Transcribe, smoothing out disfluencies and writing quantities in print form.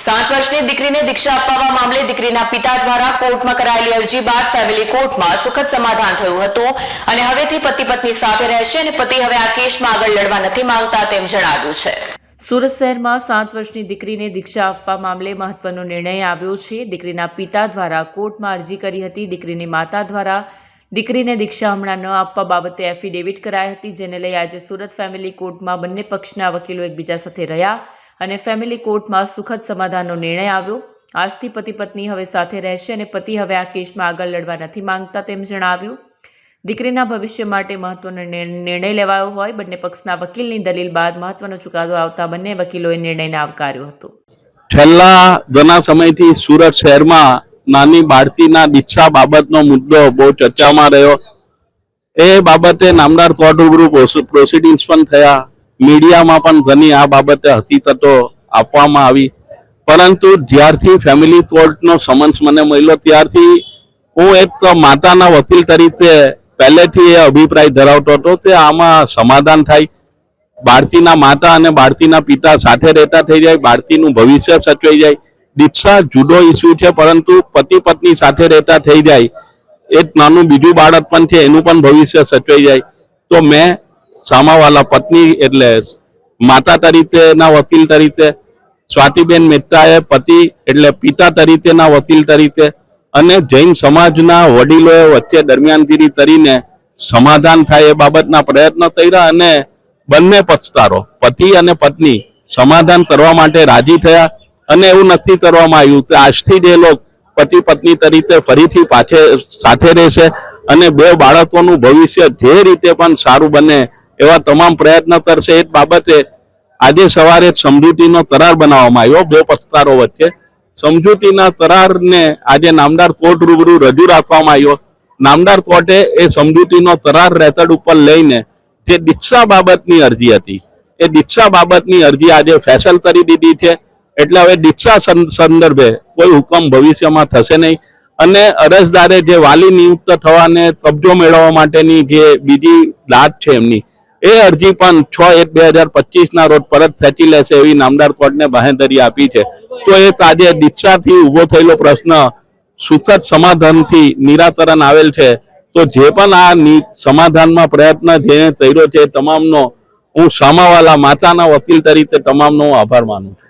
7 વર્ષની દીકરીને દીક્ષા અપાવવા મામલે દીકરીના પિતા દ્વારા કોર્ટમાં કરાયેલી અરજી બાદ ફેમિલી કોર્ટમાં સુખદ સમાધાન થયું હતું અને હવેથી પતિ પત્ની સાથે રહેશે અને પતિ હવે આ કેસમાં આગળ લડવા નથી માંગતા તેમ જણાવ્યું છે। સુરત શહેરમાં 7 વર્ષની દીકરીને દીક્ષા આપવા મામલે મહત્વનો નિર્ણય આવ્યો છે। દીકરીના પિતા દ્વારા કોર્ટમાં અરજી કરી હતી। દીકરીની માતા દ્વારા દીકરીને દીક્ષા હમણાં ન આપવા બાબતે એફિડેવિટ કરાઈ હતી, જેને લઈ આજે સુરત ફેમિલી કોર્ટમાં બંને પક્ષના વકીલો એકબીજા સાથે રહ્યા અને ફેમિલી કોર્ટમાં સુખદ સમાધાનનો નિર્ણય આવ્યો। આજથી પતિ પત્ની હવે સાથે રહેશે અને પતિ હવે આ કેસમાં આગળ લડવા નથી માંગતા તેમ જણાવ્યું। દીકરીના ભવિષ્ય માટે મહત્વનો નિર્ણય લેવાયો હોય। બંને પક્ષના વકીલની દલીલ બાદ મહત્વનો ચુકાદો આવતા બંને વકીલોએ નિર્ણયને આવકાર્યો હતો। છેલ્લા ઘણા સમયથી સુરત શહેરમાં નાની બાળકીના દીક્ષા બાબતનો મુદ્દો બહુ ચર્ચામાં રહ્યો। એ બાબતે નામદાર કોર્ટ રૂબરૂ પ્રોસિડિંગ્સ પણ થયા, મીડિયામાં પણ ઘણી આ બાબતે હકીકતો આપવામાં આવી, પરંતુ જ્યારથી ફેમિલી કોર્ટનો સમન્સ મને મળ્યો ત્યારથી હું એક માતાના વકીલ તરીકે પહેલેથી એ અભિપ્રાય ધરાવતો હતો કે આમાં સમાધાન થાય, બાળકીના માતા અને બાળકીના પિતા સાથે રહેતા થઈ જાય, બાળકીનું ભવિષ્ય સચવાઈ જાય। દીક્ષા જુદો ઇસ્યુ છે, પરંતુ પતિ પત્ની સાથે રહેતા થઈ જાય, એક નાનું બીજું બાળક પણ છે, એનું પણ ભવિષ્ય સચવાઈ જાય। તો મેં સામાવાલા પત્ની એટલે માતા તરીકેના વકીલ તરીકે, સ્વાતિબેન મહેતાએ પતિ એટલે પિતા તરીકેના વકીલ તરીકે અને જૈન સમાજના વડીલોએ વચ્ચે દરમિયાનગીરી કરીને સમાધાન થાય એ બાબતના પ્રયત્નો કર્યા અને બંને પક્ષકારો પતિ અને પત્ની સમાધાન કરવા માટે રાજી થયા અને એવું નક્કી કરવામાં આવ્યું કે આજથી જ એ લોકો પતિ પત્ની તરીકે ફરીથી સાથે રહેશે અને બે બાળકોનું ભવિષ્ય જે રીતે પણ સારું બને એવા તમામ પ્રયત્ન કરશે। એ બાબતે આજે સવારે સમજૂતીનો કરાર બનાવવામાં આવ્યો બે પક્ષકારો વચ્ચે। સમજૂતીના કરારને આજે નામદાર કોર્ટ રૂબરૂ રજૂ રાખવામાં આવ્યો। નામદાર કોર્ટે એ સમજૂતીનો કરાર રેકોર્ડ ઉપર લઈને જે દીક્ષા બાબતની અરજી હતી એ દીક્ષા બાબતની અરજી આજે ફેસલ કરી દીધી છે। એટલે હવે દીક્ષા સંદર્ભે કોઈ હુકમ ભવિષ્યમાં થશે નહીં અને અરજદારે જે વાલી નિયુક્ત થવાને કબજો મેળવવા માટેની જે બીજી લાટ છે એમની એ અરજી પણ 6/1/2025 રોજ પરત ખેંચી લેશે એવી નામદાર કોર્ટને બાંહેધરી આપી છે। તો એ આજે દીક્ષાથી ઉભો થયેલો પ્રશ્ન સુખદ સમાધાનથી નિરાકરણ આવેલ છે। તો જે પણ આ સમાધાનમાં પ્રયત્ન જેને કર્યો છે તમામનો હું સામાવાલા માતાના વકીલ તરીકે તમામનો આભાર માનું છું।